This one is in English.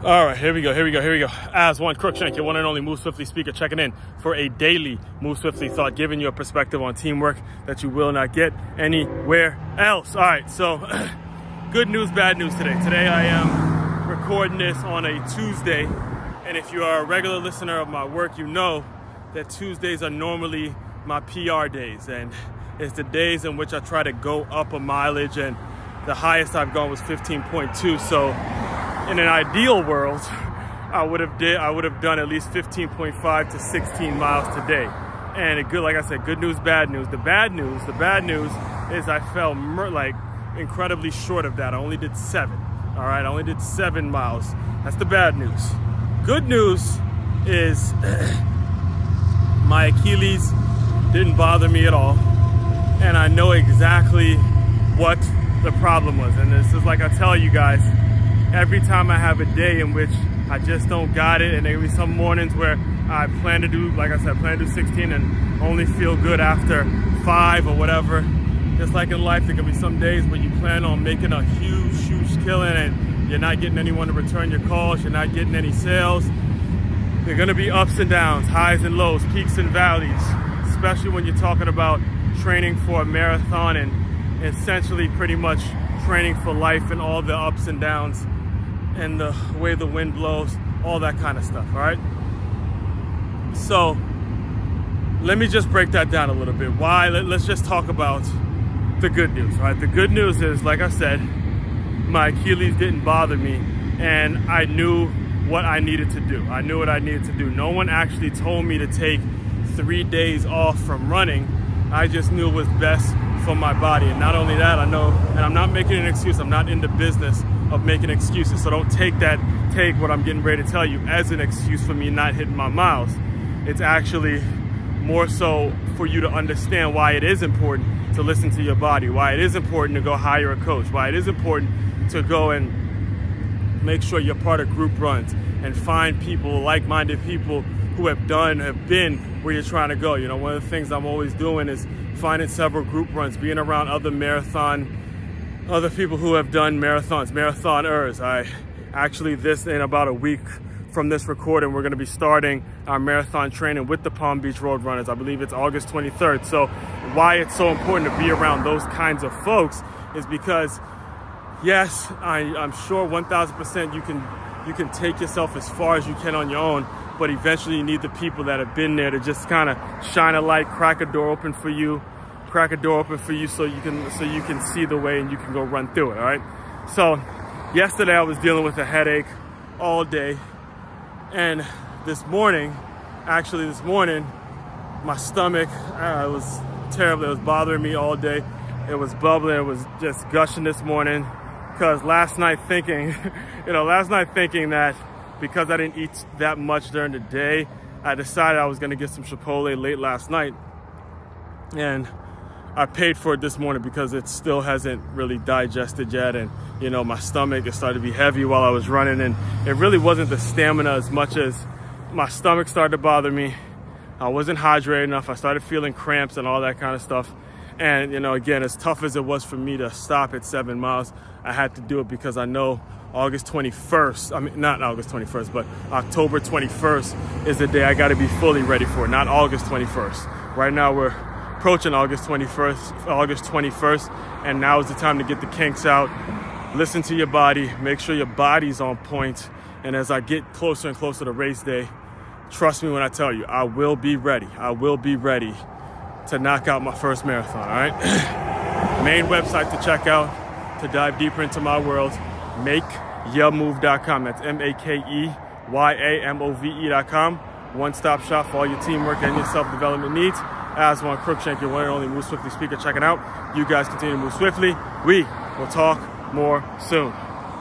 All right, here we go. Aswand Cruickshank, your one and only Move Swiftly speaker, checking in for a daily Move Swiftly thought, giving you a perspective on teamwork that you will not get anywhere else. All right, so good news, bad news today. Today I am recording this on a Tuesday, and if you are a regular listener of my work, you know that Tuesdays are normally my PR days, and it's the days in which I try to go up a mileage, and the highest I've gone was 15.2. So in an ideal world, I would have done at least 15.5 to 16 miles today. And like I said, good news, bad news. The bad news is I fell like incredibly short of that. I only did 7. All right, I only did 7 miles. That's the bad news. Good news is my Achilles didn't bother me at all, and I know exactly what the problem was. And this is like I tell you guys, every time I have a day in which I just don't got it, and there will be some mornings where I plan to do, like I said, 16 and only feel good after 5 or whatever. Just like in life, there can be some days where you plan on making a huge killing and you're not getting anyone to return your calls, you're not getting any sales. There are gonna be ups and downs, highs and lows, peaks and valleys, especially when you're talking about training for a marathon and essentially pretty much training for life and all the ups and downs and the way the wind blows, all that kind of stuff, all right? So let me just break that down a little bit. Why? Let's just talk about the good news, right? The good news is, like I said, my Achilles didn't bother me, and I knew what I needed to do. I knew what I needed to do. No one actually told me to take 3 days off from running. I just knew it was best for my body. And not only that, I know, and I'm not making an excuse, I'm not in the business of making excuses. So don't take what I'm getting ready to tell you as an excuse for me not hitting my miles. It's actually more so for you to understand why it is important to listen to your body, why it is important to go hire a coach, why it is important to go and make sure you're part of group runs and find people, like-minded people who have been where you're trying to go. You know, one of the things I'm always doing is finding several group runs, being around other people who have done marathons, marathoners. In about a week from this recording, we're gonna be starting our marathon training with the Palm Beach Road Runners. I believe it's August 23rd. So why it's so important to be around those kinds of folks is because, yes, I'm sure 1000% you can take yourself as far as you can on your own, but eventually you need the people that have been there to just kind of shine a light, crack a door open for you so you can see the way and you can go run through it, all right? So yesterday I was dealing with a headache all day, and this morning, my stomach was terrible. It was bothering me all day. It was bubbling, it was just gushing this morning, because last night thinking that because I didn't eat that much during the day, I decided I was gonna get some Chipotle late last night, and I paid for it this morning because it still hasn't really digested yet. And you know, my stomach, it started to be heavy while I was running, and it really wasn't the stamina as much as my stomach started to bother me. I wasn't hydrated enough. I started feeling cramps and all that kind of stuff. And you know, again, as tough as it was for me to stop at 7 miles, I had to do it because I know August 21st, I mean, not August 21st, but October 21st is the day I got to be fully ready for it, not August 21st. Right now we're approaching August 21st, and now is the time to get the kinks out. Listen to your body, make sure your body's on point, and as I get closer and closer to race day, trust me when I tell you, I will be ready. I will be ready to knock out my first marathon, all right? Main website to check out to dive deeper into my world, makeyourmove.com. That's makeymove.com. One-stop shop for all your teamwork and your self-development needs. Aswand Cruickshank, your one and only Move Swiftly speaker, checking out. You guys continue to move swiftly. We will talk more soon.